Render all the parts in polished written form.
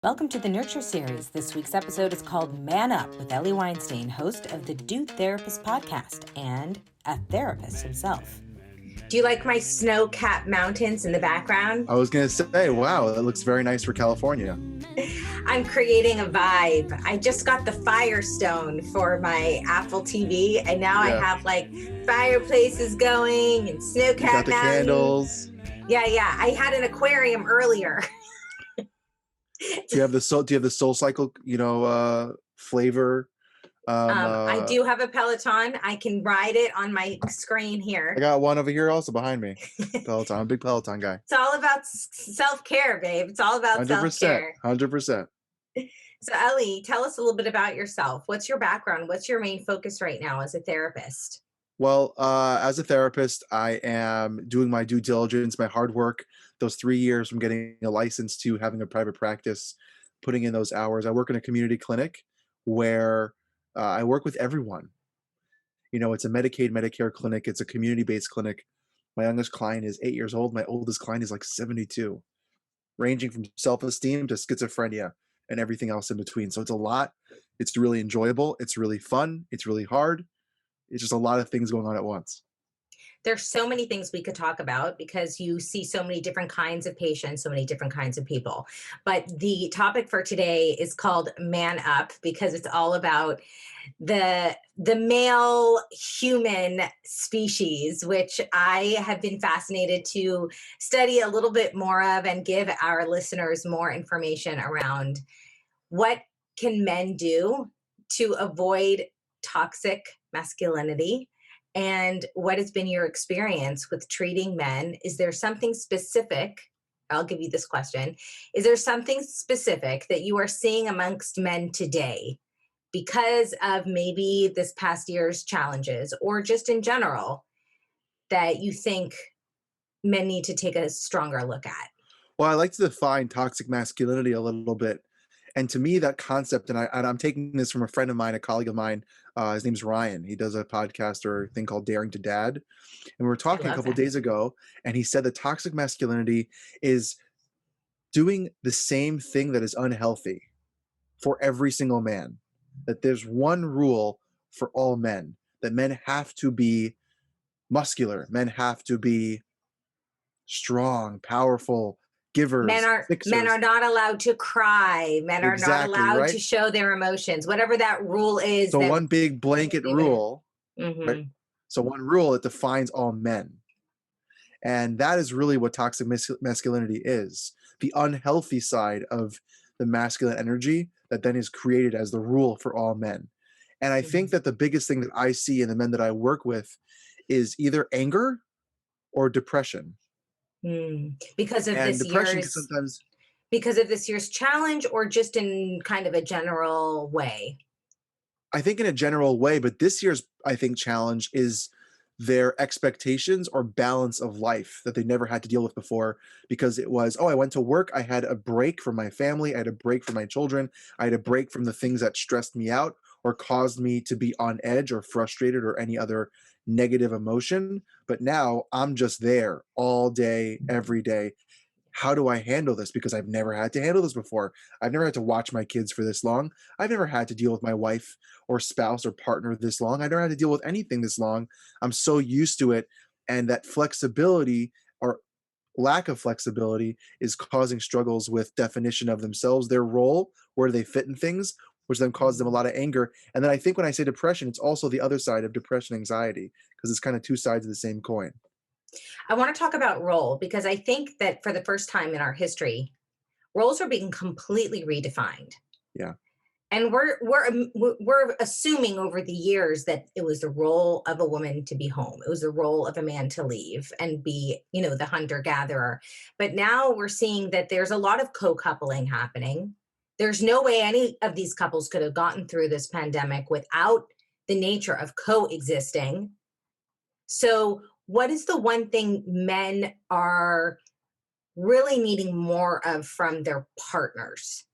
Welcome to the Nurture Series. This week's episode is called Man Up with Ellie Weinstein, host of the Do Therapist podcast and a therapist himself. Do you like my snow-capped mountains in the background? I was going to say, wow, that looks very nice for California. I'm creating a vibe. I just got the Firestone for my Apple TV, and now I have like fireplaces going and snow-capped mountains. Candles. Yeah. I had an aquarium earlier. Do you have the Soul Cycle, flavor? I do have a Peloton. I can ride it on my screen here. I got one over here also behind me. Peloton. I'm a big Peloton guy. It's all about self-care, babe. It's all about 100%, self-care. 100%. So Ellie, tell us a little bit about yourself. What's your background? What's your main focus right now as a therapist? Well, as a therapist, I am doing my due diligence, my hard work, those 3 years from getting a license to having a private practice, putting in those hours. I work in a community clinic where I work with everyone. It's a Medicaid, Medicare clinic. It's a community-based clinic. My youngest client is 8 years old. My oldest client is like 72, ranging from self-esteem to schizophrenia and everything else in between. So it's a lot. It's really enjoyable. It's really fun. It's really hard. It's just a lot of things going on at once. There's so many things we could talk about because you see so many different kinds of patients, so many different kinds of people. But the topic for today is called Man Up because it's all about the male human species, which I have been fascinated to study a little bit more of and give our listeners more information around what can men do to avoid toxic masculinity. And what has been your experience with treating men? Is there something specific? I'll give you this question. Is there something specific that you are seeing amongst men today because of maybe this past year's challenges or just in general that you think men need to take a stronger look at? Well, I like to define toxic masculinity a little bit. And to me, that concept, and I'm taking this from a friend of mine, a colleague of mine, his name's Ryan. He does a podcast or thing called Daring to Dad. And we were talking a couple of days ago, and he said that toxic masculinity is doing the same thing that is unhealthy for every single man. That there's one rule for all men, that men have to be muscular. Men have to be strong, powerful, givers. Men are not allowed to cry. Men are not allowed to show their emotions. Whatever that rule is. So one big blanket rule. Mm-hmm. Right? So one rule that defines all men. And that is really what toxic masculinity is. The unhealthy side of the masculine energy that then is created as the rule for all men. And I think that the biggest thing that I see in the men that I work with is either anger or depression. Because of this year's challenge, or just in kind of a general way? I think in a general way, but this year's, I think, challenge is their expectations or balance of life that they never had to deal with before, because it was, I went to work, I had a break from my family, I had a break from my children, I had a break from the things that stressed me out or caused me to be on edge or frustrated or any other negative emotion. But now I'm just there all day, every day. How do I handle this? Because I've never had to handle this before. I've never had to watch my kids for this long. I've never had to deal with my wife or spouse or partner this long. I've never had to deal with anything this long. I'm so used to it. And that flexibility or lack of flexibility is causing struggles with definition of themselves, their role, where they fit in things, which then causes them a lot of anger. And then I think when I say depression, it's also the other side of depression, anxiety, because it's kind of two sides of the same coin. I want to talk about role, because I think that for the first time in our history, roles are being completely redefined. Yeah. And we're assuming over the years that it was the role of a woman to be home. It was the role of a man to leave and be, the hunter-gatherer. But now we're seeing that there's a lot of co-coupling happening. There's no way any of these couples could have gotten through this pandemic without the nature of coexisting. So what is the one thing men are really needing more of from their partners?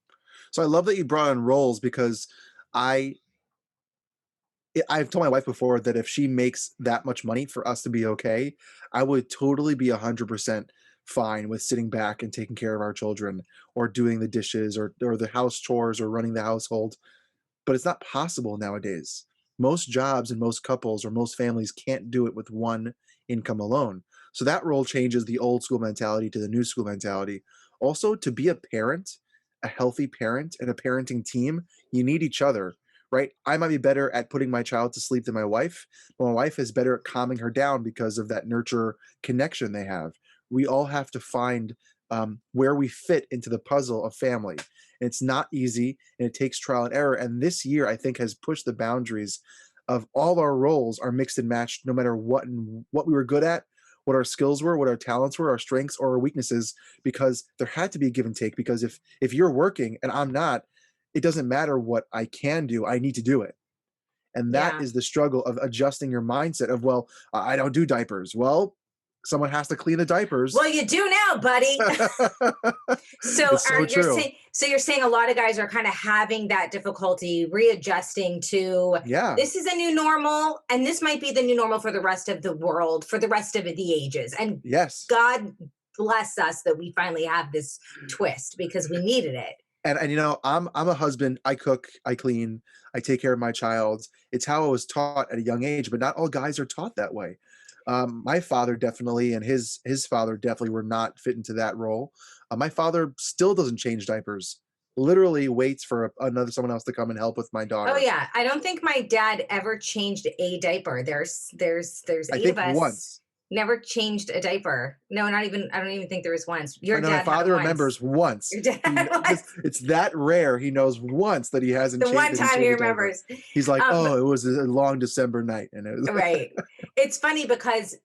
So I love that you brought on roles, because I've told my wife before that if she makes that much money for us to be okay, I would totally be 100% fine with sitting back and taking care of our children or doing the dishes or the house chores or running the household. But it's not possible nowadays. Most jobs and most couples or most families can't do it with one income alone. So that role changes the old school mentality to the new school mentality. Also, to be a parent, a healthy parent, and a parenting team, you need each other, right? I might be better at putting my child to sleep than my wife, but my wife is better at calming her down because of that nurture connection they have. We all have to find where we fit into the puzzle of family. And it's not easy and it takes trial and error. And this year, I think, has pushed the boundaries of all our roles are mixed and matched no matter what we were good at, what our skills were, what our talents were, our strengths or our weaknesses, because there had to be a give and take. Because if you're working and I'm not, it doesn't matter what I can do, I need to do it. And that Yeah. is the struggle of adjusting your mindset of, well, I don't do diapers. Well, someone has to clean the diapers. Well, you do now, buddy. So It's so true. you're saying a lot of guys are kind of having that difficulty readjusting to Yeah. this is a new normal, and this might be the new normal for the rest of the world, for the rest of the ages. And Yes. God bless us that we finally have this twist because we needed it. And you know, I'm a husband. I cook, I clean, I take care of my child. It's how I was taught at a young age, but not all guys are taught that way. My father definitely, and his father definitely were not fit into that role. My father still doesn't change diapers. Literally waits for someone else to come and help with my Oh daughter. yeah, I don't think my dad ever changed a diaper. There's I 8 of think us. once. Never changed a diaper. No, not even. I don't even think there was once. Your I know my dad had father it once. remembers once. Your dad It's that rare. He knows once that he hasn't the one changed. That time he changed a diaper. remembers. He's like, oh, it was a long December night, and it was Right. It's funny because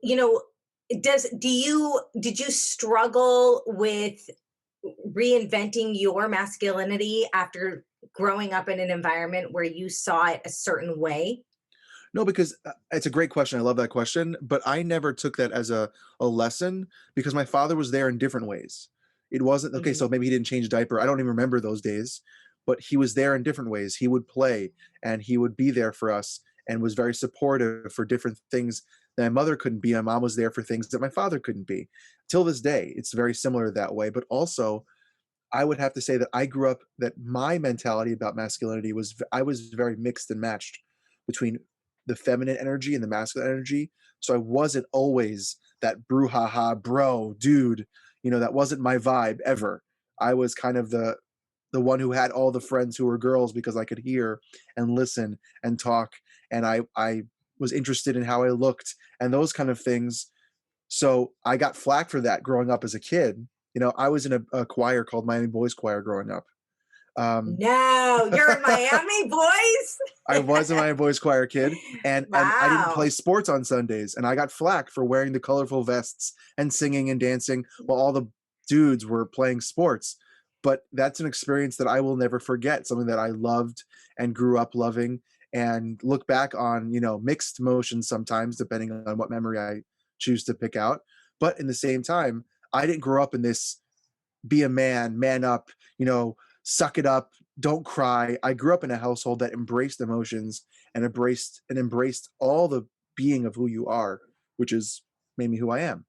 you know, did you struggle with reinventing your masculinity after growing up in an environment where you saw it a certain way? No, because it's a great question. I love that question, but I never took that as a lesson because my father was there in different ways. It wasn't okay. Mhm. So maybe he didn't change a diaper. I don't even remember those days, but he was there in different ways. He would play and he would be there for us and was very supportive for different things that my mother couldn't be. My mom was there for things that my father couldn't be. Till this day, it's very similar that way. But also, I would have to say that I grew up that my mentality about masculinity was I was very mixed and matched between the feminine energy and the masculine energy. So I wasn't always that brouhaha bro dude. You know, that wasn't my vibe ever. I was kind of the one who had all the friends who were girls because I could hear and listen and talk, and I was interested in how I looked and those kind of things. So I got flack for that growing up as a kid. You know, I was in a choir called Miami Boys Choir growing up. Um, No, you're in Miami, boys. I was a Miami Boys Choir kid, and I didn't Wow. play sports on Sundays, and I got flack for wearing the colorful vests and singing and dancing while all the dudes were playing sports. But that's an experience that I will never forget. Something that I loved and grew up loving, and look back on. You know, mixed emotions sometimes, depending on what memory I choose to pick out. But in the same time, I didn't grow up in this be a man, man up, you know, suck it up, don't cry. I grew up in a household that embraced emotions and embraced all the being of who you are, which is made me who I am.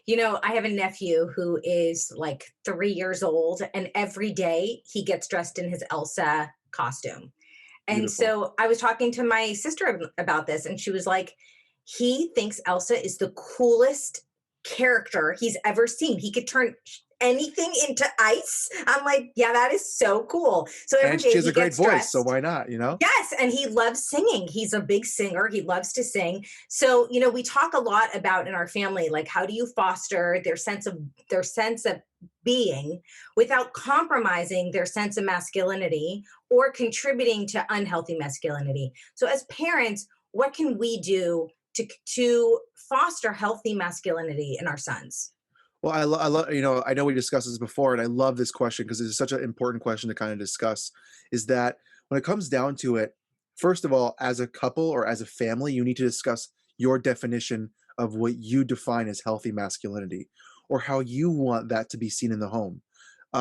You know, I have a nephew who is like 3 years old, and every day he gets dressed in his Elsa costume. And Beautiful. so I was talking to my sister about this, and she was like, he thinks Elsa is the coolest character he's ever seen. He could turn anything into ice. I'm like, yeah, that is so cool. So every And she day has he a great gets voice, so dressed. why not, you know? Yes, and he loves singing. He's a big singer. He loves to sing. So, you know, we talk a lot about in our family, like how do you foster their sense of being without compromising their sense of masculinity or contributing to unhealthy masculinity. So as parents, what can we do to foster healthy masculinity in our sons? Well, I love, you know, I know we discussed this before, and I love this question because it's such an important question to kind of discuss. Is that when it comes down to it, first of all, as a couple or as a family, you need to discuss your definition of what you define as healthy masculinity or how you want that to be seen in the home.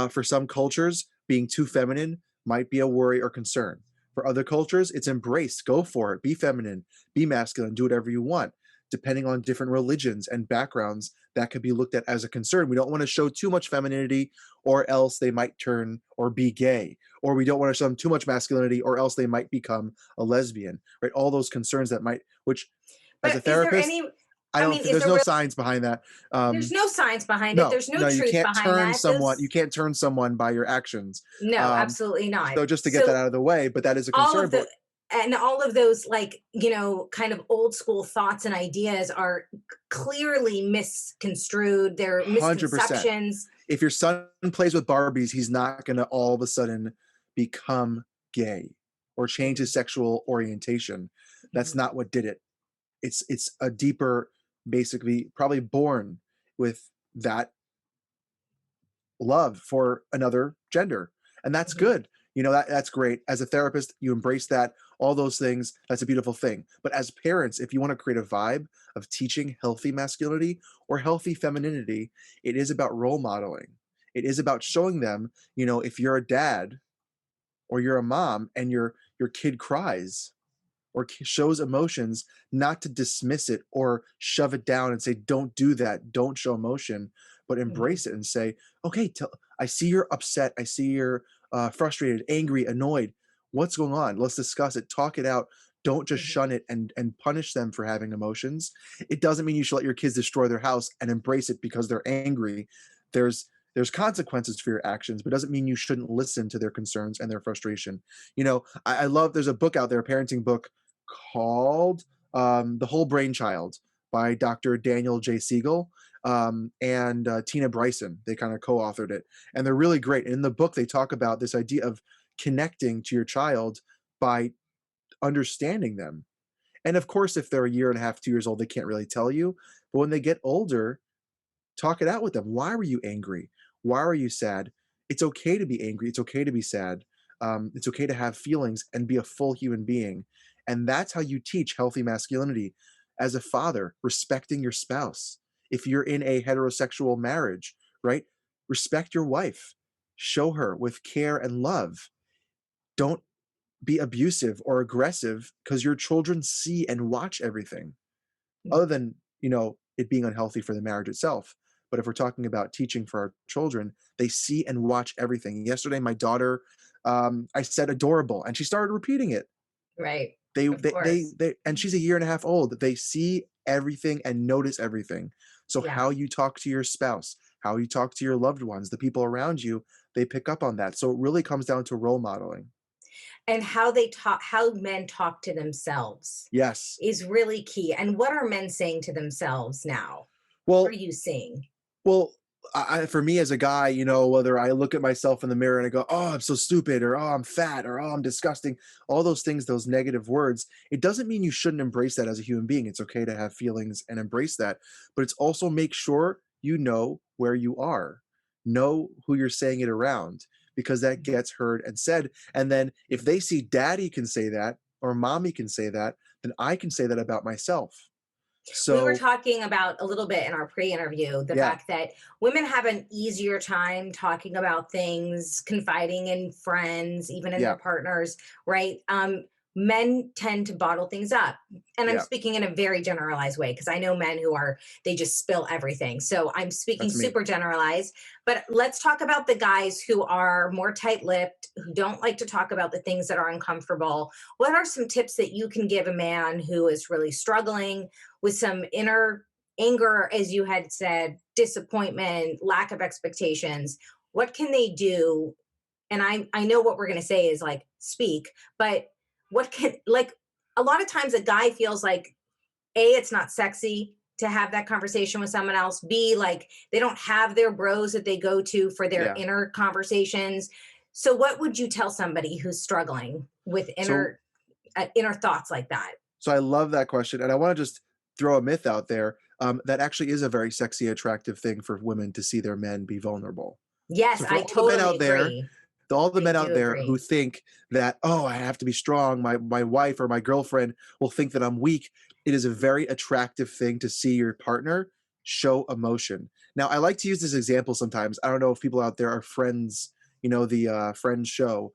For some cultures, being too feminine might be a worry or concern. For other cultures, it's embraced, go for it, be feminine, be masculine, do whatever you want. depending on different religions and backgrounds, that could be looked at as a concern. We don't want to show too much femininity, or else they might turn or be gay, or we don't want to show them too much masculinity, or else they might become a lesbian, right? All those concerns that might, which as a But is there therapist, any, I I don't mean, think is there's there no really, science behind that. there's no science behind it. No, There's no no, you truth can't behind turn that. someone, you Those, can't turn someone by your actions. no, Um, absolutely not. so just to get that So out of the way, but that is a all concern. of the, But and all of those, like, kind of old school thoughts and ideas are clearly misconstrued. They're 100%. misconceptions. If your son plays with Barbies, he's not going to all of a sudden become gay or change his sexual orientation. That's Mhm. not what did it. It's a deeper, basically, probably born with that love for another gender, and that's Mhm. good. That's great. As a therapist, you embrace that, all those things. That's a beautiful thing. But as parents, if you want to create a vibe of teaching healthy masculinity or healthy femininity, it is about role modeling. It is about showing them, if you're a dad or you're a mom and your kid cries or shows emotions, not to dismiss it or shove it down and say, don't do that, don't show emotion, but Mhm. embrace it and say, okay, I see you're upset, I see you're frustrated, angry, annoyed. What's going on? Let's discuss it, talk it out. Don't just Mhm. shun it and punish them for having emotions. It doesn't mean you should let your kids destroy their house and embrace it because they're angry. There's consequences for your actions, but it doesn't mean you shouldn't listen to their concerns and their frustration. I love, there's a book out there, a parenting book called The Whole Brain Child by Dr. Daniel J. Siegel and Tina Bryson. They kind of co-authored it, and they're really great. In the book, they talk about this idea of connecting to your child by understanding them. And of course, if they're a year and a half, 2 years old, they can't really tell you. But when they get older, talk it out with them. Why were you angry? Why are you sad? It's okay to be angry. It's okay to be sad. It's okay to have feelings and be a full human being. And that's how you teach healthy masculinity. As a father, respecting your spouse. If you're in a heterosexual marriage, right? Respect your wife. Show her with care and love. Don't be abusive or aggressive because your children see and watch everything, other Mhm. than it being unhealthy for the marriage itself. But if we're talking about teaching for our children, they see and watch everything. Yesterday my daughter, I said adorable and she started repeating it. Right. they Of they they, course. they and she's a year and a half old. They see everything and notice everything. So Yeah. how you talk to your spouse, how you talk to your loved ones, the people around you, they pick up on that. So it really comes down to role modeling. And how men talk to themselves Yes. is really key. And what are men saying to themselves now? What are Well, you seeing? Well, for me as a guy, whether I look at myself in the mirror and I go, "Oh, I'm so stupid," or "Oh, I'm fat," or "Oh, I'm disgusting," all those things, those negative words, it doesn't mean you shouldn't embrace that as a human being. It's okay to have feelings and embrace that, but it's also make sure you know where you are, know who you're saying it around, because that Mhm. gets heard and said. And then if they see daddy can say that or mommy can say that, then I can say that about myself. We were So talking about a little bit in our pre-interview the yeah, fact that women have an easier time talking about things, confiding in friends, even in their yeah, partners, right? Men tend to bottle things up. And I'm yeah, speaking in a very generalized way because I know men who are, they just spill everything. So I'm speaking that's me. super generalized. But let's talk about the guys who are more tight lipped, who don't like to talk about the things that are uncomfortable. What are some tips that you can give a man who is really struggling with some inner anger, as you had said, disappointment, lack of expectations? What can they do? And I know what we're going to say is like speak, but what can, like, a lot of times a guy feels like, A, it's not sexy to have that conversation with someone else. B, like they don't have their bros that they go to for their Yeah. inner conversations. So what would you tell somebody who's struggling with So inner thoughts like that? So I love that question, and I want to just throw a myth out there that actually is a very sexy, attractive thing for women to see their men be vulnerable. Yes, So for I all the men totally out there, agree. all the I men do out there who agree. think that, oh, I have to be strong, my wife or my girlfriend will think that I'm weak. It is a very attractive thing to see your partner show emotion. Now, I like to use this example sometimes. I don't know if people out there are Friends, the Friends show,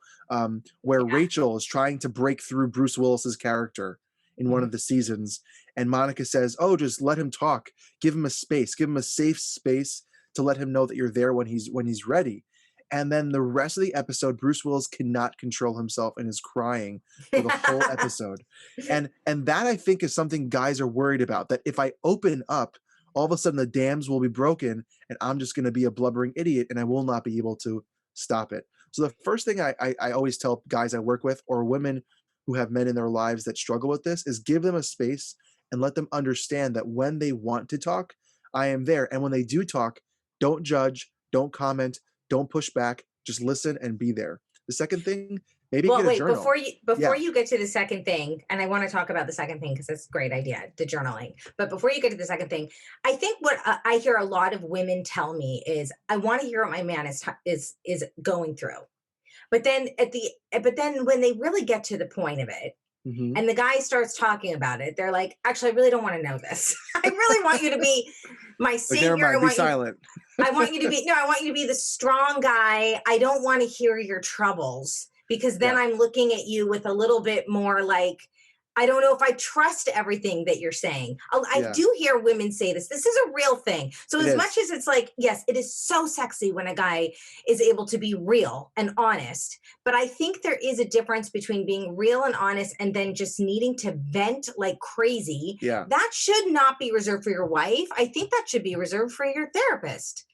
where Yeah. Rachel is trying to break through Bruce Willis's character in one of the seasons. And Monica says, oh, just let him talk. Give him a space. Give him a safe space to let him know that you're there when he's ready. And then the rest of the episode, Bruce Willis cannot control himself and is crying for the whole episode. And that, I think, is something guys are worried about, that if I open up, all of a sudden the dams will be broken and I'm just going to be a blubbering idiot and I will not be able to stop it. So the first thing I always tell guys I work with, or women who have men in their lives that struggle with this, is give them a space and let them understand that when they want to talk, I am there. And when they do talk, don't judge, don't comment, don't push back, just listen and be there. The second thing, maybe get a journal. Before you get to the second thing, and I want to talk about the second thing because it's a great idea, the journaling. But before you get to the second thing, I think what I hear a lot of women tell me is, I want to hear what my man is going through. But then when they really get to the point of it, and the guy starts talking about it, they're like, actually, I really don't want to know this. I really want you to be my savior. Never mind, be silent. I want you to be the strong guy. I don't want to hear your troubles, because then I'm looking at you with a little bit more like, I don't know if I trust everything that you're saying. I do hear women say this. This is a real thing. So as much as it's like, yes, it is so sexy when a guy is able to be real and honest. But I think there is a difference between being real and honest and then just needing to vent like crazy. Yeah. That should not be reserved for your wife. I think that should be reserved for your therapist.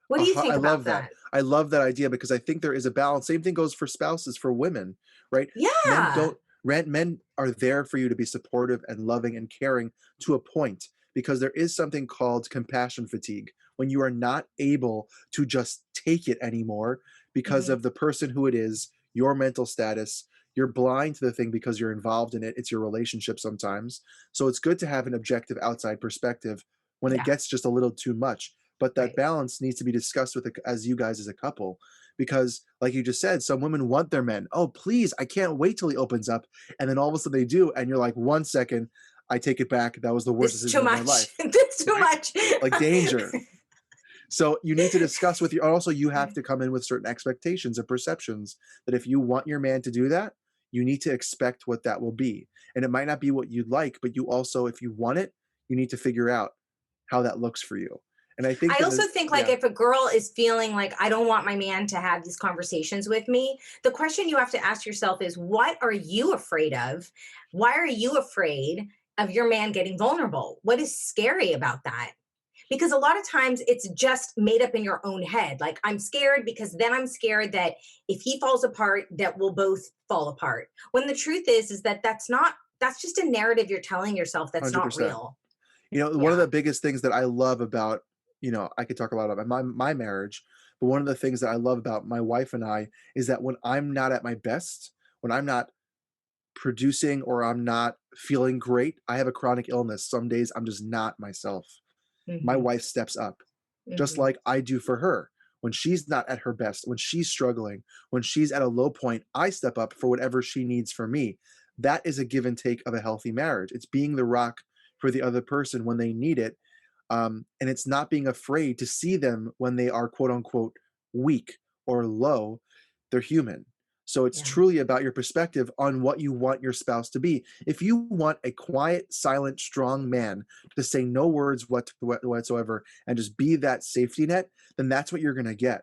What do you think about that? I love that idea, because I think there is a balance. Same thing goes for spouses, for women, right? Yeah. Men are there for you to be supportive and loving and caring to a point, because there is something called compassion fatigue, when you are not able to just take it anymore because of the person who it is, your mental status. You're blind to the thing because you're involved in it. It's your relationship sometimes. So it's good to have an objective outside perspective when it gets just a little too much. But that balance needs to be discussed with as you guys as a couple. Because like you just said, some women want their men. Oh, please, I can't wait till he opens up. And then all of a sudden they do. And you're like, 1 second, I take it back. That was the worst decision of my life. This too much. Like danger. So you need to discuss with also you have to come in with certain expectations and perceptions that if you want your man to do that, you need to expect what that will be. And it might not be what you'd like, but you also, if you want it, you need to figure out how that looks for you. And I think if a girl is feeling like, I don't want my man to have these conversations with me, the question you have to ask yourself is, what are you afraid of? Why are you afraid of your man getting vulnerable? What is scary about that? Because a lot of times it's just made up in your own head. Like, I'm scared because then I'm scared that if he falls apart, that we'll both fall apart. When the truth is that that's just a narrative you're telling yourself that's 100%. Not real. You know, one of the biggest things that I love about, I could talk a lot about my marriage, but one of the things that I love about my wife and I is that when I'm not at my best, when I'm not producing or I'm not feeling great, I have a chronic illness. Some days I'm just not myself. My wife steps up, just like I do for her. When she's not at her best, when she's struggling, when she's at a low point, I step up for whatever she needs from me. That is a give and take of a healthy marriage. It's being the rock for the other person when they need it. And it's not being afraid to see them when they are quote unquote weak or low. They're human. So it's truly about your perspective on what you want your spouse to be. If you want a quiet, silent, strong man to say no words whatsoever and just be that safety net, then that's what you're going to get.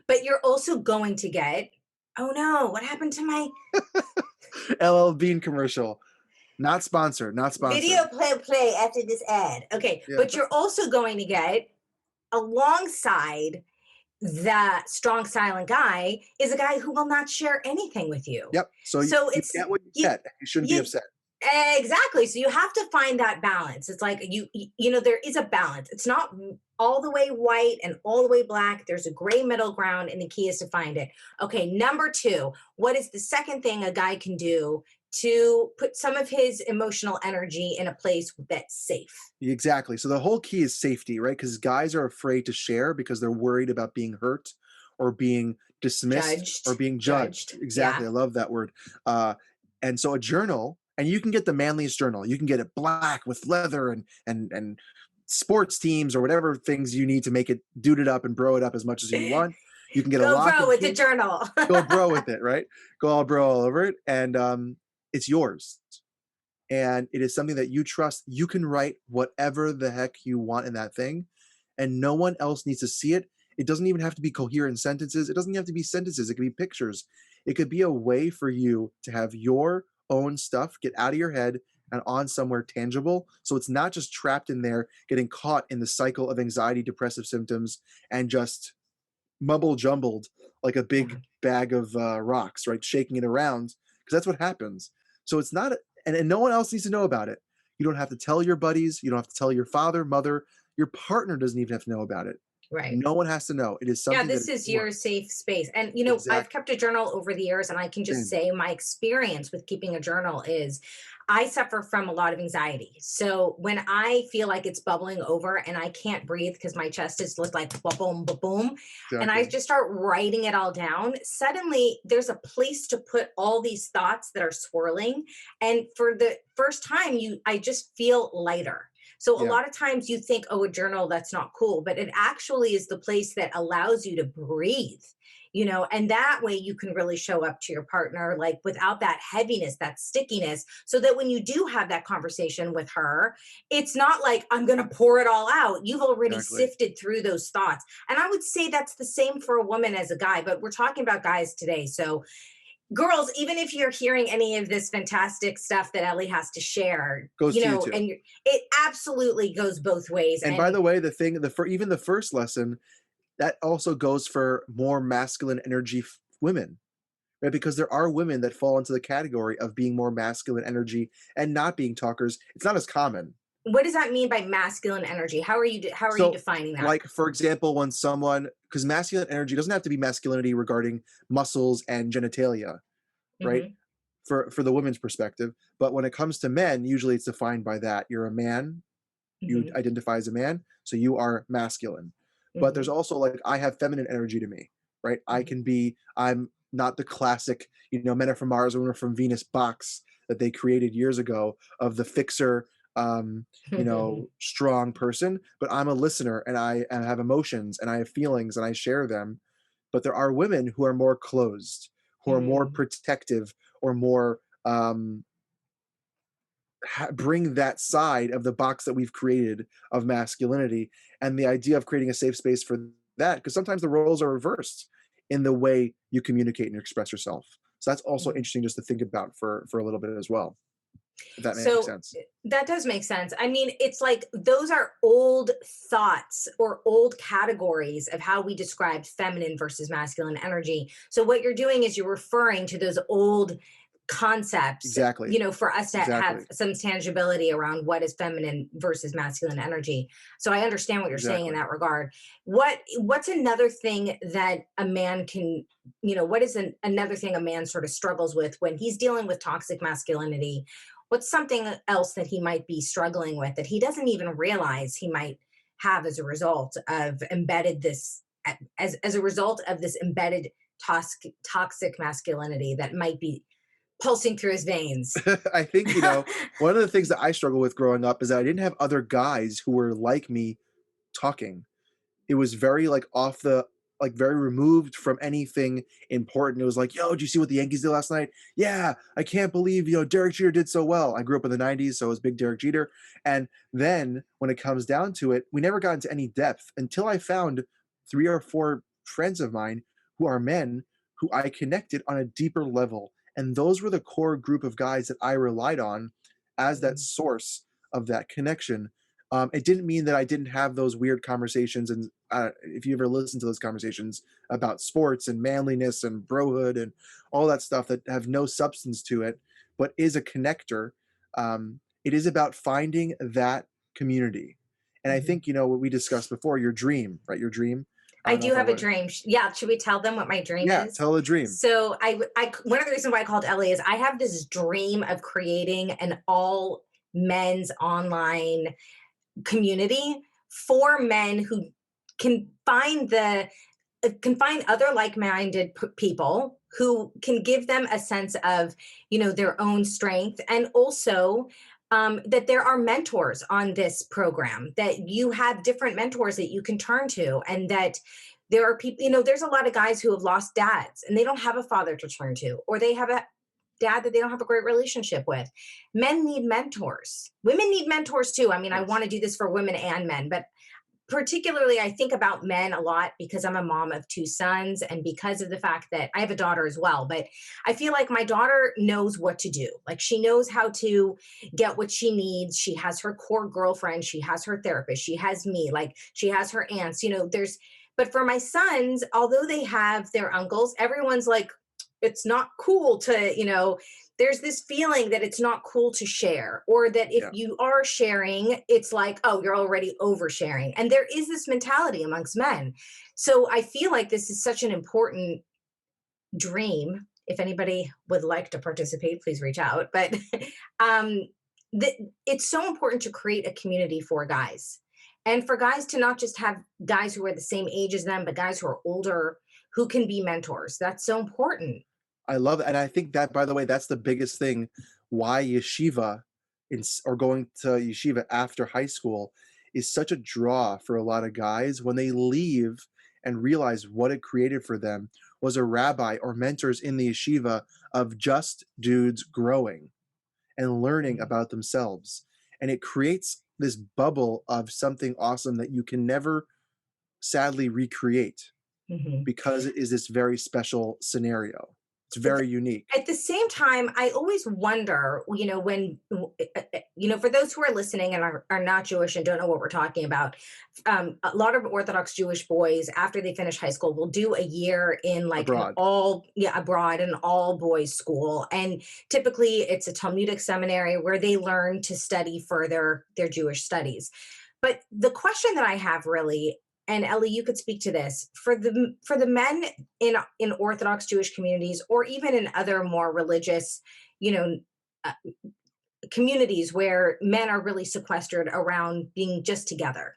But you're also going to get, oh no, what happened to my LL Bean commercial? Not sponsored. Video play after this ad. Okay. Yeah. But you're also going to get, alongside that strong, silent guy, is a guy who will not share anything with you. Yep. So you get what you get. You shouldn't be upset. Exactly. So you have to find that balance. It's like, there is a balance. It's not all the way white and all the way black. There's a gray middle ground, and the key is to find it. Okay. Number 2, what is the second thing a guy can do to put some of his emotional energy in a place that's safe? Exactly. So the whole key is safety, right? Because guys are afraid to share because they're worried about being hurt or being dismissed or being judged. Exactly. Yeah. I love that word. And so a journal, and you can get the manliest journal. You can get it black with leather and sports teams or whatever things you need to make it dude it up and bro it up as much as you want. You can get a lock. Go bro with the journal. Go bro with it, right? Go all bro all over it. And it's yours. and it is something that you trust, you can write whatever the heck you want in that thing, and no one else needs to see it. It doesn't even have to be coherent sentences. It doesn't have to be sentences. It could be pictures. It could be a way for you to have your own stuff get out of your head and on somewhere tangible. So it's not just trapped in there, getting caught in the cycle of anxiety, depressive symptoms, and just mumble jumbled like a Yeah. big bag of rocks, right? Shaking it around, because that's what happens. So it's not, and no one else needs to know about it. You don't have to tell your buddies. You don't have to tell your father, mother. Your partner doesn't even have to know about it. Right. No one has to know. It is Yeah, something that this is is your yours. safe space. And, I've Exactly. kept a journal over the years, and I can just Same. say my experience with keeping a journal is I suffer from a lot of anxiety. So when I feel like it's bubbling over and I can't breathe because my chest is looked like boom, boom, boom, and I Exactly. just start writing it all down, suddenly there's a place to put all these thoughts that are swirling. And for the first time, I just feel lighter. So a Yeah. lot of times you think, oh, a journal, that's not cool, but it actually is the place that allows you to breathe, and that way you can really show up to your partner like without that heaviness, that stickiness, so that when you do have that conversation with her, it's not like I'm going to pour it all out. You've already Exactly. sifted through those thoughts. And I would say that's the same for a woman as a guy, but we're talking about guys today. So girls, even if you're hearing any of this fantastic stuff that Ellie has to share, Goes to you too. it absolutely goes both ways. And by And the way, even the first lesson, that also goes for more masculine energy women, right? Because there are women that fall into the category of being more masculine energy and not being talkers. It's not as common. what does that mean by masculine energy? How are you So, defining that? like for example, when someone, because masculine energy doesn't have to be masculinity regarding muscles and genitalia, right? Hmm. For the women's perspective, but when it comes to men, usually it's defined by that. You're a man, you Hmm. identify as a man, so you are masculine. But there's Hmm. also like I have feminine energy to me, right? Hmm. I'm not the classic, men are from Mars, women are from Venus box that they created years ago of the fixer, strong person. But I'm a listener, and I have emotions and I have feelings and I share them. But there are women who are more closed, who are more Hmm. protective, or more bring that side of the box that we've created of masculinity, and the idea of creating a safe space for that, because sometimes the roles are reversed in the way you communicate and express yourself. So that's also Hmm. interesting just to think about for a little bit as well, if that makes So sense. that does make sense. I mean, it's like those are old thoughts or old categories of how we described feminine versus masculine energy. So what you're doing is you're referring to those old concepts, Exactly. for us to have Exactly. some tangibility around what is feminine versus masculine energy. So I understand what you're saying in Exactly. that regard. What's another thing that a man can, what is another thing a man sort of struggles with when he's dealing with toxic masculinity? What's something else that he might be struggling with that he doesn't even realize he might have as a result of embedded this as a result of this embedded toxic masculinity that might be pulsing through his veins? I think, one of the things that I struggle with growing up is that I didn't have other guys who were like me talking. It was very like very removed from anything important. It was like, yo, did you see what the Yankees did last night? Yeah, I can't believe, Derek Jeter did so well. I grew up in the 90s, so I was big Derek Jeter. And then when it comes down to it, we never got into any depth until I found 3 or 4 friends of mine who are men who I connected on a deeper level. And those were the core group of guys that I relied on as that Mhm. source of that connection. It didn't mean that I didn't have those weird conversations, and if you ever listen to those conversations about sports and manliness and brohood and all that stuff that have no substance to it, but is a connector. It is about finding that community, and I Mhm. think what we discussed before, your dream, right? Your dream. I I don't know do if I have a want. dream. Yeah, should we tell them what my dream Yeah, is? tell the dream. So one of the reasons why I called Ellie is I have this dream of creating an all men's online community for men who can find other like-minded people who can give them a sense of their own strength, and also that there are mentors on this program, that you have different mentors that you can turn to, and that there are people, there's a lot of guys who have lost dads and they don't have a father to turn to, or they have dad that they don't have a great relationship with. Men need mentors. Women need mentors too. I mean, I Yes. want to do this for women and men, but particularly I think about men a lot because I'm a mom of two sons and because of the fact that I have a daughter as well. But I feel like my daughter knows what to do. Like she knows how to get what she needs. She has her core girlfriend, she has her therapist, she has me, like she has her aunts, there's, but for my sons, although they have their uncles, everyone's like, it's not cool to, there's this feeling that it's not cool to share, or that if Yeah. you are sharing, it's like, oh, you're already oversharing. And there is this mentality amongst men. So I feel like this is such an important dream. If anybody would like to participate, please reach out. But um, it's so important to create a community for guys, and for guys to not just have guys who are the same age as them, but guys who are older who can be mentors. That's so important. I love it. And I think that, by the way, that's the biggest thing why yeshiva or going to yeshiva after high school is such a draw for a lot of guys when they leave and realize what it created for them was a rabbi or mentors in the yeshiva of just dudes growing and learning about themselves. And it creates this bubble of something awesome that you can never sadly recreate Mhm. because it is this very special scenario. It's very unique. At the same time, I always wonder, for those who are listening and are not Jewish and don't know what we're talking about, a lot of Orthodox Jewish boys, after they finish high school, will do a year in like Abroad. abroad, an all boys school. And typically it's a Talmudic seminary where they learn to study further their Jewish studies. But the question that I have really, and Ellie, you could speak to this, for the men in Orthodox Jewish communities, or even in other more religious, you know, uh, communities where men are really sequestered around being just together.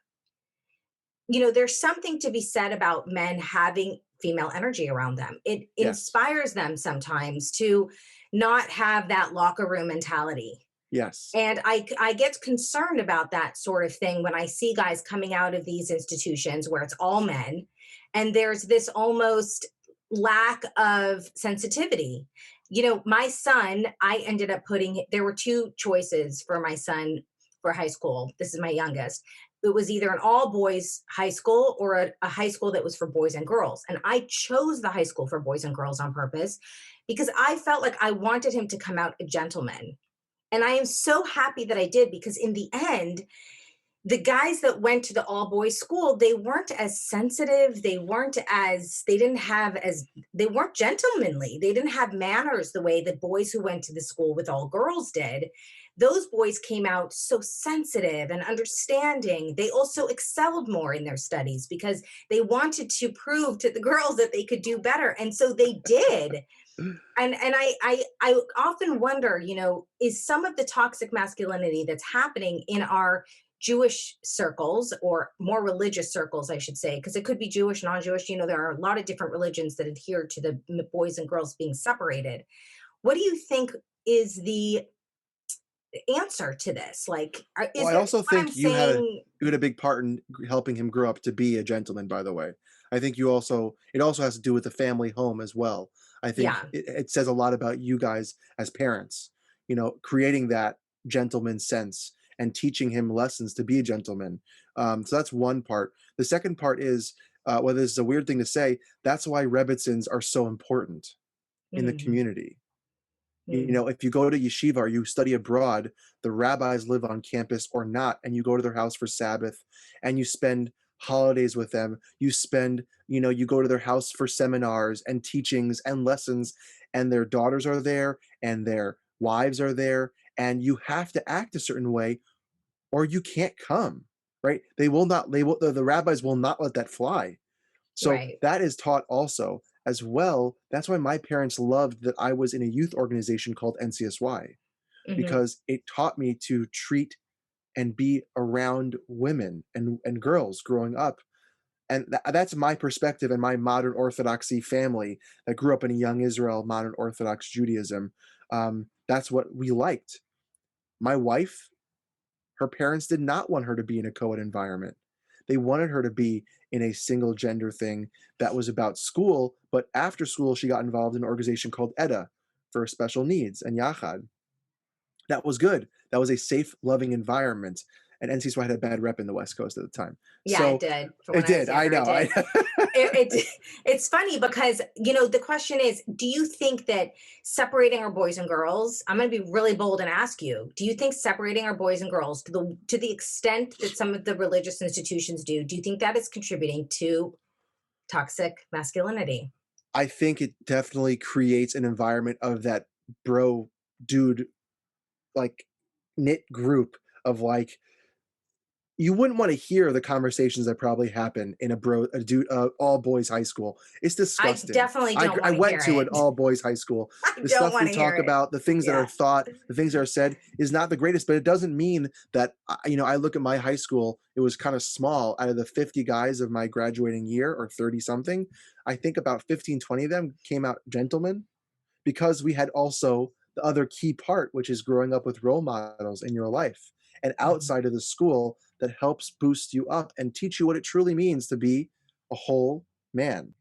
There's something to be said about men having female energy around them. It Yes. inspires them sometimes to not have that locker room mentality. Yes. And I get concerned about that sort of thing when I see guys coming out of these institutions where it's all men, and there's this almost lack of sensitivity. My son, I ended up there were two choices for my son for high school. This is my youngest. It was either an all boys high school or a high school that was for boys and girls. And I chose the high school for boys and girls on purpose because I felt like I wanted him to come out a gentleman. And I am so happy that I did, because in the end, the guys that went to the all boys school, they weren't as sensitive. They weren't they weren't gentlemanly. They didn't have manners the way the boys who went to the school with all girls did. Those boys came out so sensitive and understanding. They also excelled more in their studies because they wanted to prove to the girls that they could do better. And so they did. And I often wonder, is some of the toxic masculinity that's happening in our Jewish circles, or more religious circles, I should say, because it could be Jewish, non-Jewish, there are a lot of different religions that adhere to the boys and girls being separated. What do you think is the answer to this? Like, is Well, I there, also what I'm think saying? you had a big part in helping him grow up to be a gentleman, by the way. I think it also has to do with the family home as well. I think Yeah. it says a lot about you guys as parents, creating that gentleman sense and teaching him lessons to be a gentleman. So that's one part. The second part is, whether this is a weird thing to say, that's why Rebbitzins are so important in the Mm, community. mm, If you go to yeshiva or you study abroad, the rabbis live on campus or not, and you go to their house for Sabbath and you spend holidays with them. You go to their house for seminars and teachings and lessons, and their daughters are there and their wives are there, and you have to act a certain way or you can't come, right? The rabbis will not let that fly. So right. that is taught also as well. That's why my parents loved that I was in a youth organization called NCSY, Hmm. because it taught me to treat and be around women and girls growing up. And that's my perspective and my modern Orthodoxy family that grew up in a young Israel, modern Orthodox Judaism. That's what we liked. My wife, her parents did not want her to be in a co-ed environment. They wanted her to be in a single gender thing that was about school, but after school she got involved in an organization called EDA, for special needs and yachad. That was good. That was a safe, loving environment. And NC SWAT had a bad rep in the West Coast at the time. Yeah, it So did. it When I was did. I younger, it know. did. It's funny because, the question is, do you think that separating our boys and girls, I'm going to be really bold and ask you, do you think separating our boys and girls to the extent that some of the religious institutions do you think that is contributing to toxic masculinity? I think it definitely creates an environment of that bro dude, like, knit group of, like, you wouldn't want to hear the conversations that probably happen in a dude all boys high school. It's I disgusting. definitely I, don't I want to went hear to an it. all boys high school. I The don't stuff want we to hear talk it. about, the things that are Yeah. thought, the things that are said is not the greatest, but it doesn't mean that, I look at my high school, it was kind of small. Out of the 50 guys of my graduating year, or 30 something, I think about 15, 20 of them came out gentlemen, because we had also the other key part, which is growing up with role models in your life and Mhm. outside of the school that helps boost you up and teach you what it truly means to be a whole man.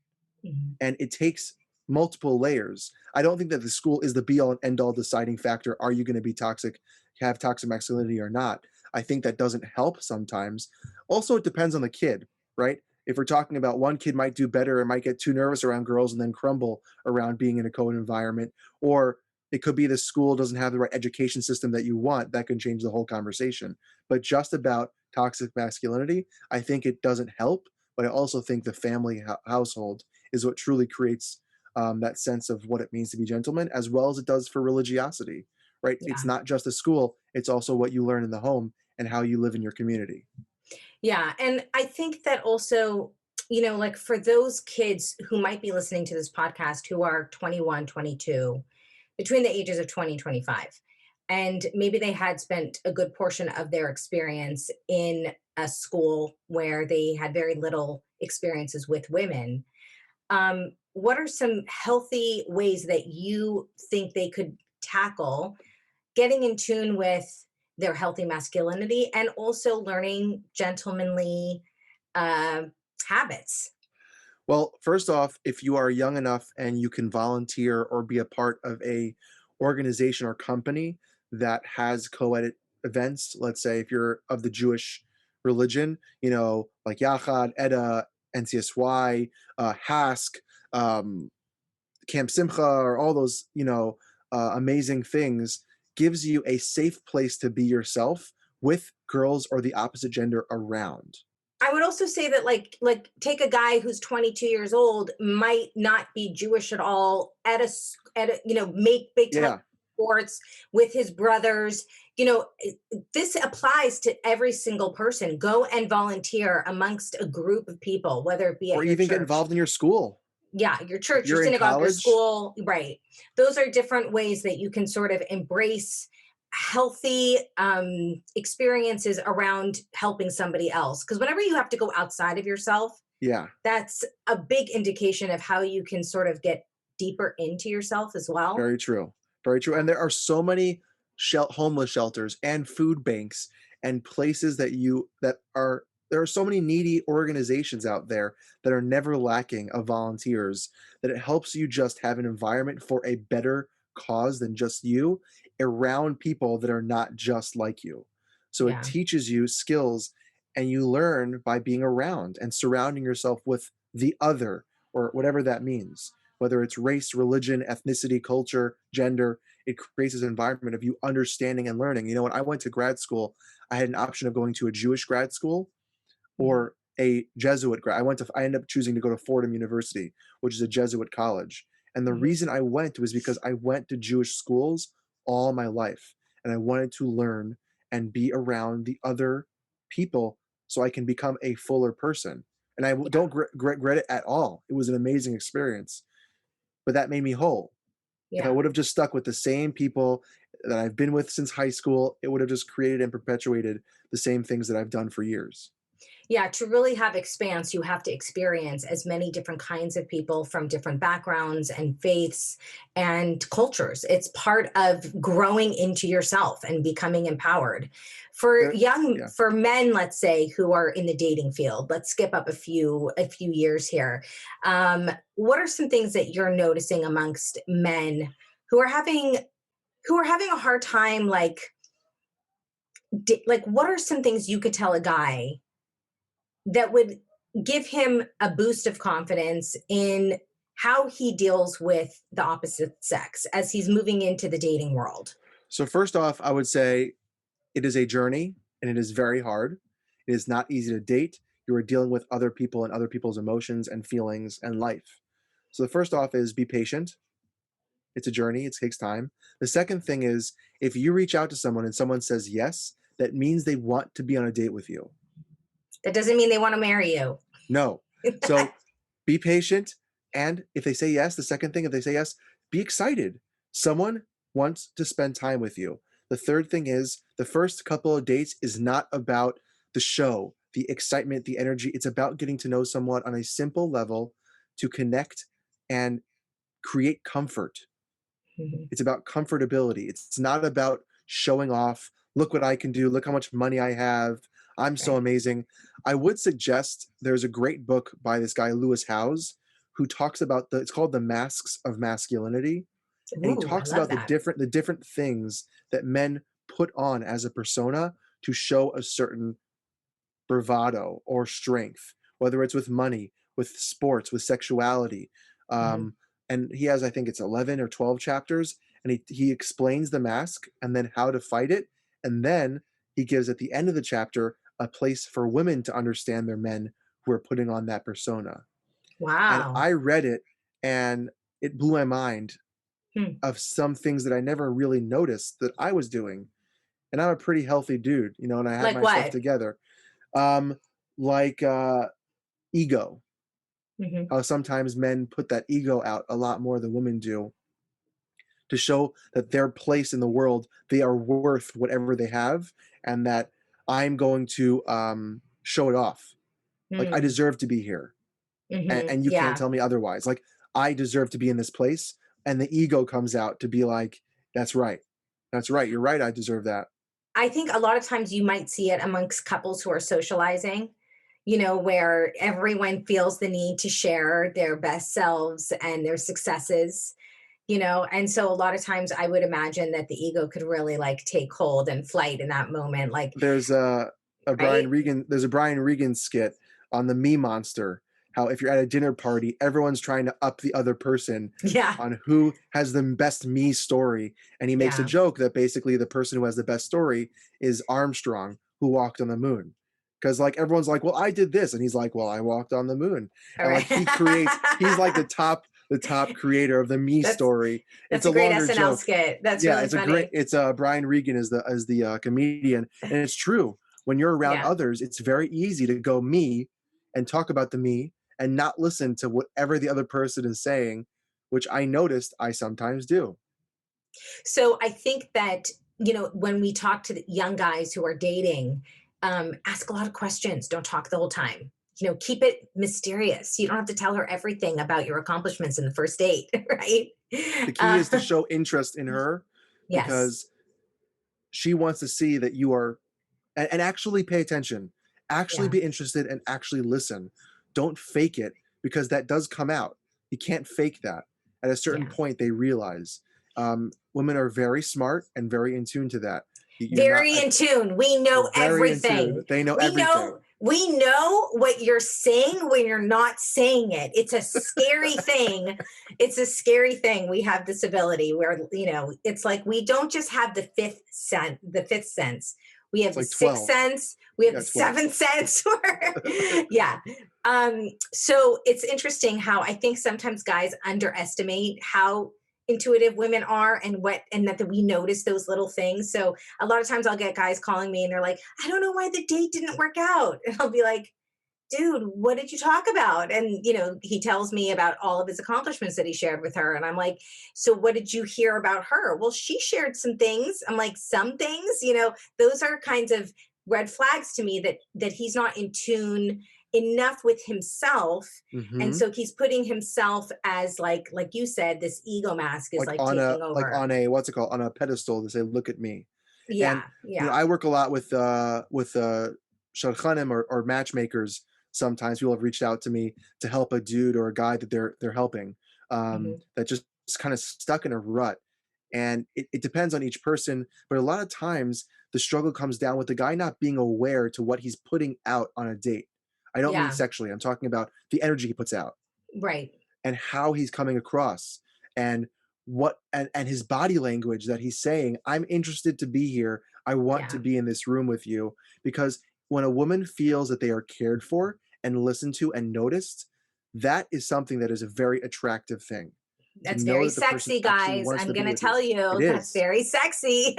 Mhm. And it takes multiple layers. I don't think that the school is the be all and end all deciding factor. Are you going to be toxic, have toxic masculinity or not? I think that doesn't help sometimes. Also, it depends on the kid, right? If we're talking about one kid might do better and might get too nervous around girls and then crumble around being in a co-ed environment, or it could be the school doesn't have the right education system that you want, that can change the whole conversation. But just about toxic masculinity, I think it doesn't help, but I also think the family household is what truly creates that sense of what it means to be gentleman, as well as it does for religiosity, right? It's Yeah. not just a school, it's also what you learn in the home and how you live in your community. Yeah. And I think that also, like for those kids who might be listening to this podcast who are 21, 22, between the ages of 20 and 25, and maybe they had spent a good portion of their experience in a school where they had very little experiences with women. What are some healthy ways that you think they could tackle getting in tune with their healthy masculinity and also learning gentlemanly uh, habits? Well, first off, if you are young enough and you can volunteer or be a part of a organization or company that has co-ed events, let's say if you're of the Jewish religion, like Yachad, Eda, NCSY, Hask, um, Camp Simcha, or all those, amazing things, gives you a safe place to be yourself with girls or the opposite gender around. I would also say that take a guy who's 22 years old, might not be Jewish at all, make big time Yeah, sports with his brothers. This applies to every single person. Go and volunteer amongst a group of people, whether it be or at your even get church. involved in your school. Yeah, your If church, your you're in synagogue, your college, school, right? Those are different ways that you can sort of embrace healthy experiences around helping somebody else. Because whenever you have to go outside of yourself, yeah, that's a big indication of how you can sort of get deeper into yourself as well. very true. Very true. And there are so many homeless shelters and food banks and places there are so many needy organizations out there that are never lacking of volunteers, that it helps you just have an environment for a better cause than just you, around people that are not just like you. So it Yeah. teaches you skills, and you learn by being around and surrounding yourself with the other, or whatever that means, whether it's race, religion, ethnicity, culture, gender. It creates this environment of you understanding and learning. When I went to grad school, I had an option of going to a Jewish grad school Mhm. or a Jesuit grad. I ended up choosing to go to Fordham University, which is a Jesuit college. And the Mhm. reason I went was because I went to Jewish schools all my life, and I wanted to learn and be around the other people so I can become a fuller person. And I Yeah. don't regret it at all. It was an amazing experience, but that made me whole. If I Yeah. would have just stuck with the same people that I've been with since high school, it would have just created and perpetuated the same things that I've done for years. Yeah, to really have expanse, you have to experience as many different kinds of people from different backgrounds and faiths and cultures. It's part of growing into yourself and becoming empowered. There, yeah. For men, let's say, who are in the dating field, let's skip up a few years here. What are some things that you're noticing amongst men who are having a hard time, like what are some things you could tell a guy that would give him a boost of confidence in how he deals with the opposite sex as he's moving into the dating world? So first off, I would say it is a journey and it is very hard. It is not easy to date. You are dealing with other people and other people's emotions and feelings and life. So the first off is be patient. It's a journey. It takes time. The second thing is if you reach out to someone and someone says yes, that means they want to be on a date with you. That doesn't mean they want to marry you. No. So be patient. And if they say yes, the second thing, if they say yes, be excited. Someone wants to spend time with you. The third thing is the first couple of dates is not about the show, the excitement, the energy. It's about getting to know someone on a simple level to connect and create comfort. Mhm. It's about comfortability. It's not about showing off. Look what I can do. Look how much money I have. I'm so Right. amazing. I would suggest there's a great book by this guy, Lewis Howes, who talks about it's called The Masks of Masculinity. And he Ooh, I talks love about that. the different things that men put on as a persona to show a certain bravado or strength, whether it's with money, with sports, with sexuality. Mhm. And he has, I think it's 11 or 12 chapters, and he explains the mask and then how to fight it. And then he gives at the end of the chapter a place for women to understand their men who are putting on that persona. And Wow. I read it and it blew my mind Hmm. of some things that I never really noticed that I was doing. And I'm a pretty healthy dude, and I have Like my stuff what? together. Um, like ego. Mhm. How sometimes men put that ego out a lot more than women do to show that their place in the world, they are worth whatever they have, and that I'm going to show it off. Like I Mm. deserve to be here, Mhm. and you can't Yeah. tell me otherwise. Like I deserve to be in this place, and the ego comes out to be like, "That's right, that's right. You're right. I deserve that." I think a lot of times you might see it amongst couples who are socializing, where everyone feels the need to share their best selves and their successes, and so a lot of times I would imagine that the ego could really like take hold and flight in that moment, like, There's a right? Brian Regan. There's a Brian Regan skit on the Me Monster. How if you're at a dinner party, everyone's trying to up the other person Yeah. on who has the best me story, and he makes a Yeah. joke that basically the person who has the best story is Armstrong, who walked on the moon. Because like everyone's like, well, I did this, and he's like, well, I walked on the moon, All and right. like he's like the top creator of the me that's story. It's that's a a great longer SNL joke. skit. That's Yeah, really it's a great. funny. It's Brian Regan is the comedian, and it's true. When you're around Yeah. others, it's very easy to go me and talk about the me and not listen to whatever the other person is saying, which I noticed I sometimes do. So I think that, when we talk to the young guys who are dating, ask a lot of questions. Don't talk the whole time. Keep it mysterious. You don't have to tell her everything about your accomplishments in the first date, right? The key Uh, is to show interest in her yes. because she wants to see that you are and actually pay attention, actually Yeah. be interested and actually listen. Don't fake it because that does come out. You can't fake that. At a certain Yeah. point, they realize women are very smart and very in tune to that. You're not Very in tune. We they're know very in tune. everything. They know We everything. know we know what you're saying when you're not saying it. It's a scary thing. It's a scary thing. We have this ability where, it's like we don't just have the fifth sense. We have It's the like sixth 12. sense. We You have the got 12. seventh sense. Yeah. So it's interesting how I think sometimes guys underestimate how intuitive women are and that we notice those little things. So a lot of times I'll get guys calling me and they're like, I don't know why the date didn't work out. And I'll be like, dude, what did you talk about? And, he tells me about all of his accomplishments that he shared with her. And I'm like, so what did you hear about her? Well, she shared some things. I'm like, some things, those are kinds of red flags to me that he's not in tune enough with himself. And Hmm. so he's putting himself as like you said, this ego mask is like taking over. on a what's it called, on a pedestal to say, look at me. And Yeah. Yeah. I work a lot with shadchanim or matchmakers. Sometimes people have reached out to me to help a dude or a guy that they're helping Hmm. that just kind of stuck in a rut. And it depends on each person, but a lot of times the struggle comes down with the guy not being aware to what he's putting out on a date. I don't mean Yeah. sexually. I'm talking about the energy he puts out Right. and how he's coming across and and his body language that he's saying, I'm interested to be here. I want to Yeah. be in this room with you. Because when a woman feels that they are cared for and listened to and noticed, that is something that is a very attractive thing. To That's know very that the person sexy, actually guys. wants I'm to be going to with you. tell It you that's is. very sexy.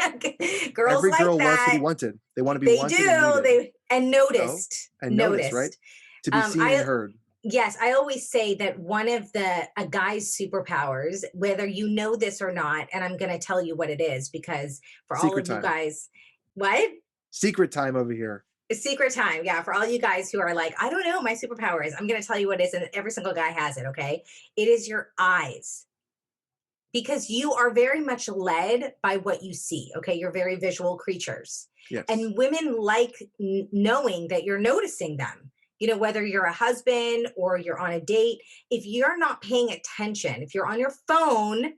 Girls Every like girl wants to be that. wanted. They want to be They wanted and do. needed. And So, noticed. and notice, right? Noticed. To be seen and I heard. Yes, I always say that one of a guy's superpowers, whether you know this or not, and I'm going to tell you what it is because for all Secret of you time. guys, what? Secret time over here. A secret time. Yeah, for all you guys who are like, I don't know, my superpower is, I'm going to tell you what it is, and every single guy has it, okay? It is your eyes. Because you are very much led by what you see, okay? You're very visual creatures. Yes. And women like knowing that you're noticing them. You know, whether you're a husband or you're on a date, if you're not paying attention, if you're on your phone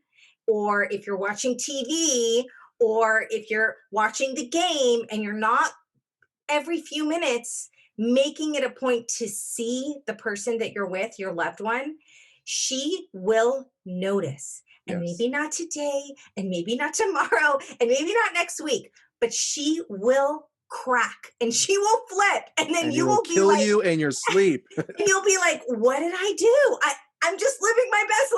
or if you're watching TV or if you're watching the game and you're not every few minutes making it a point to see the person that you're with, your loved one, she will notice. And Yes. maybe not today, and maybe not tomorrow, and maybe not next week, but she will crack and she will flip. And then And he you will will be kill like, you in your sleep. and you'll be like, what did I do? I'm just living my best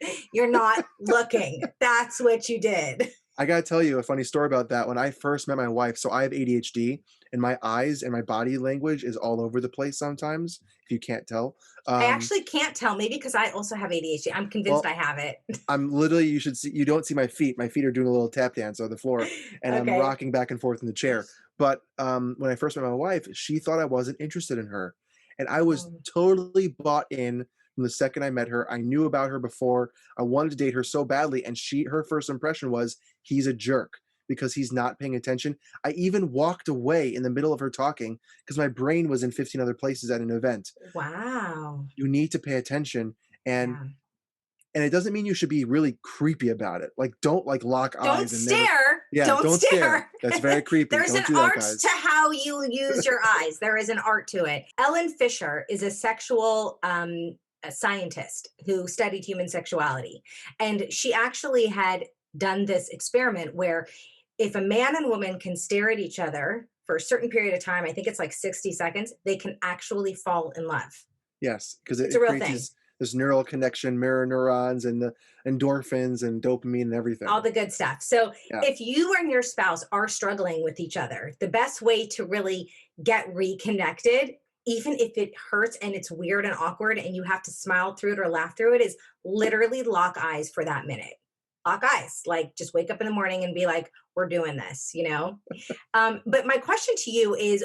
life. You're not looking. That's what you did. I gotta tell you a funny story about that. When I first met my wife, so I have ADHD, and my eyes and my body language is all over the place sometimes, if you can't tell. I actually can't tell, maybe because I also have ADHD. I'm convinced Well, I have it. I'm literally, you should see, you don't see my feet. My feet are doing a little tap dance on the floor, and I'm Okay. rocking back and forth in the chair. But when I first met my wife, she thought I wasn't interested in her. And I was totally bought in from the second I met her. I knew about her before. I wanted to date her so badly. And her first impression was, he's a jerk because he's not paying attention. I even walked away in the middle of her talking because my brain was in 15 other places at an event. Wow. You need to pay attention. And Yeah. and it doesn't mean you should be really creepy about it. Like, don't like lock Don't eyes and never. stare. Yeah, don't stare. That's very creepy. There's Don't an do that, art guys. to how you use your eyes. There is an art to it. Ellen Fisher is a sexual a scientist who studied human sexuality. And she actually had done this experiment where if a man and woman can stare at each other for a certain period of time, I think it's like 60 seconds, they can actually fall in love. Yes, because It's it a real creates thing. this neural connection, mirror neurons, and the endorphins and dopamine and everything. All the good stuff. So Yeah. if you and your spouse are struggling with each other, the best way to really get reconnected, even if it hurts and it's weird and awkward and you have to smile through it or laugh through it, is literally lock eyes for that minute. Lock eyes, like just wake up in the morning and be like, we're doing this, you know? But my question to you is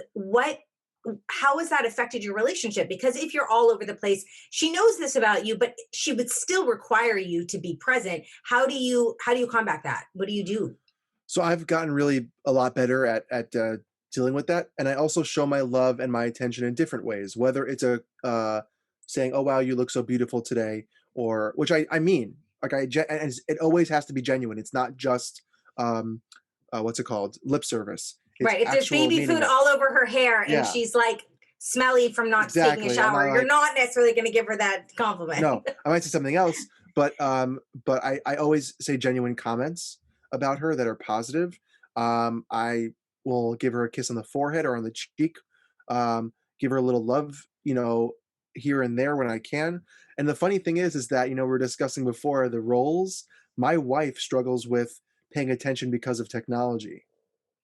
how has that affected your relationship? Because if you're all over the place, she knows this about you, but she would still require you to be present. How do you combat that? What do you do? So I've gotten really a lot better at dealing with that, and I also show my love and my attention in different ways. Whether it's a saying, "Oh wow, you look so beautiful today," or which I mean, like and it always has to be genuine. It's not just what's it called, lip service. It's Right. If there's actual baby meaning food it. all over her hair and Yeah. she's like smelly from not taking a Exactly. I'm not shower, you're like, not necessarily going to give her that compliment. no, I might say something else, but I always say genuine comments about her that are positive. I will give her a kiss on the forehead or on the cheek, give her a little love, here and there when I can. And the funny thing is that, we're discussing before the roles. My wife struggles with paying attention because of technology.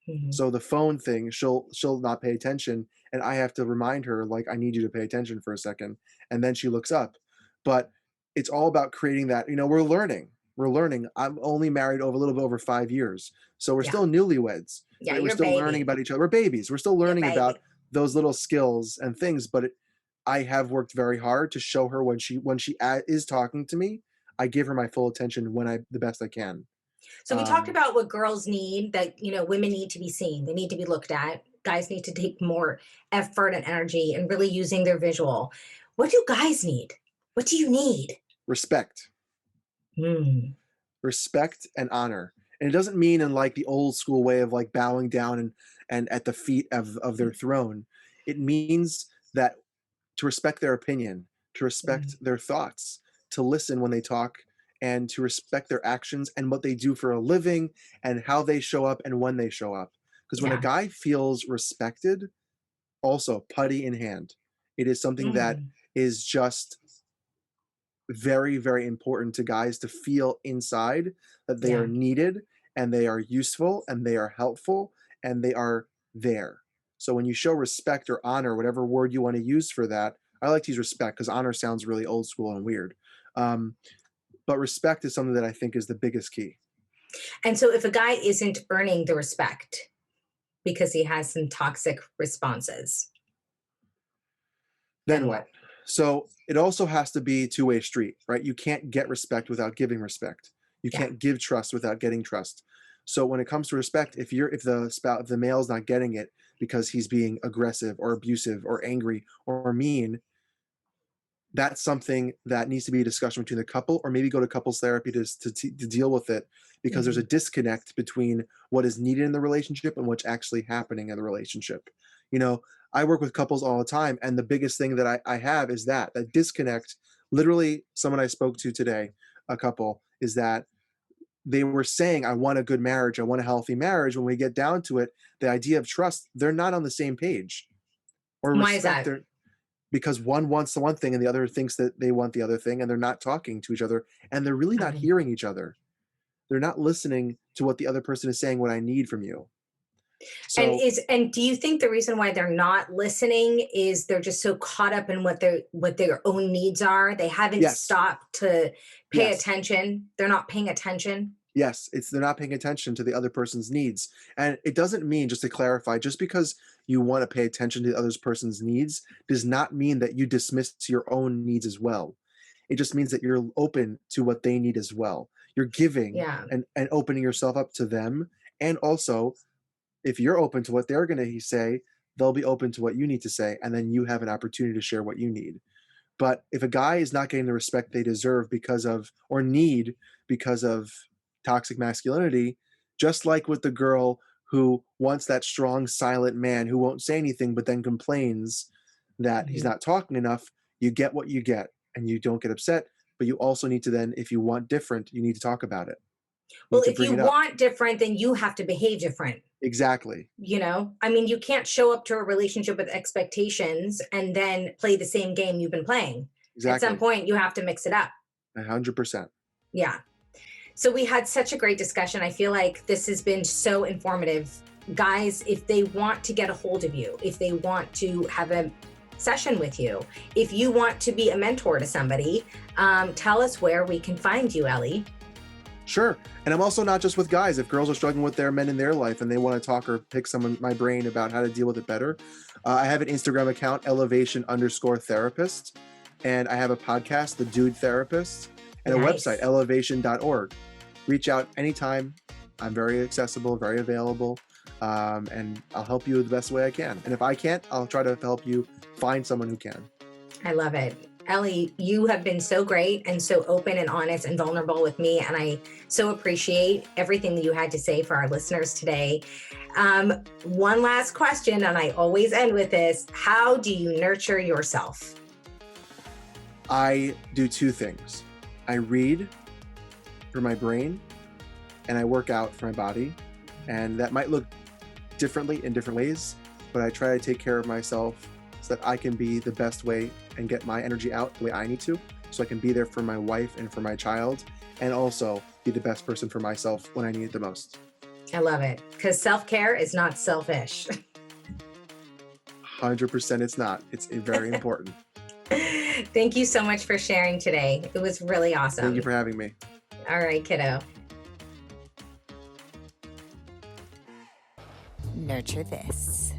Mhm. So the phone thing, she'll not pay attention, and I have to remind her, like, I need you to pay attention for a second, and then she looks up. But it's all about creating that. We're learning. We're learning. I'm only married over a little bit over 5 years, so we're Yeah. still newlyweds. Yeah, Right? We're you're a still learning baby. about each other. We're babies. We're still You're a learning about baby. those little skills and things. But I have worked very hard to show her when she is talking to me, I give her my full attention the best I can. So we talked about what girls need, that, women need to be seen. They need to be looked at. Guys need to take more effort and energy and really using their visual. What do guys need? What do you need? Respect. Hmm. respect and honor. And it doesn't mean in like the old school way of like bowing down and at the feet of their throne. It means that to respect their opinion, to respect their thoughts, to listen when they talk, and to respect their actions and what they do for a living and how they show up and when they show up. Because when a Yeah. guy feels respected, also putty in hand, it is something that Mm. is just very, very important to guys to feel inside that they Yeah. are needed and they are useful and they are helpful and they are there. So when you show respect or honor, whatever word you want to use for that, I like to use respect because honor sounds really old school and weird. Um, but respect is something that I think is the biggest key. And so if a guy isn't earning the respect because he has some toxic responses, Then then what? what? So it also has to be two-way street, right? You can't get respect without giving respect. You Yeah. can't give trust without getting trust. So when it comes to respect, if the male is not getting it because he's being aggressive or abusive or angry or mean, that's something that needs to be a discussion between the couple, or maybe go to couples therapy to deal with it, because there's a disconnect between what is needed in the relationship and what's actually happening in the relationship. You know, I work with couples all the time, and the biggest thing that I have is that disconnect. Literally, someone I spoke to today, a couple, is that they were saying, I want a good marriage, I want a healthy marriage. When we get down to it, the idea of trust, they're not on the same page. Or Why is respect, that? because one wants the one thing and the other thinks that they want the other thing, and they're not talking to each other, and they're really not Um, hearing each other. They're not listening to what the other person is saying, what I need from you. So and do you think the reason why they're not listening is they're just so caught up in what their own needs are? They haven't yes, stopped to pay yes, attention. They're not paying attention. yes, it's they're not paying attention to the other person's needs. And it doesn't mean, just to clarify, just because you want to pay attention to the other person's needs does not mean that you dismiss your own needs as well. It just means that you're open to what they need as well. You're giving Yeah. and opening yourself up to them. And also, if you're open to what they're going to say, they'll be open to what you need to say. And then you have an opportunity to share what you need. But if a guy is not getting the respect they deserve because of, or need because of toxic masculinity, just like with the girl who wants that strong, silent man who won't say anything but then complains that he's Mhm. not talking enough, you get what you get and you don't get upset. But you also need to then, if you want different, you need to talk about it. You Well, need to if bring you it up. want different, then you have to behave different. Exactly. I mean, you can't show up to a relationship with expectations and then play the same game you've been playing. At some Exactly. point, you have to mix it up. 100%. Yeah. So we had such a great discussion. I feel like this has been so informative. Guys, if they want to get a hold of you, if they want to have a session with you, if you want to be a mentor to somebody, tell us where we can find you, Ellie. Sure. And I'm also not just with guys. If girls are struggling with their men in their life and they want to talk or pick my brain about how to deal with it better, I have an Instagram account, elevation_therapist. And I have a podcast, The Dude Therapist, and a Nice. website, elevation.org. Reach out anytime. I'm very accessible, very available, and I'll help you the best way I can. And if I can't, I'll try to help you find someone who can. I love it. Ellie, you have been so great and so open and honest and vulnerable with me. And I so appreciate everything that you had to say for our listeners today. One last question, and I always end with this. How do you nurture yourself? I do two things. I read for my brain, and I work out for my body. And that might look differently in different ways, but I try to take care of myself so that I can be the best way and get my energy out the way I need to, so I can be there for my wife and for my child, and also be the best person for myself when I need it the most. I love it, because self-care is not selfish. 100% it's not. It's very important. Thank you so much for sharing today. It was really awesome. Thank you for having me. All right, kiddo. Nurture this.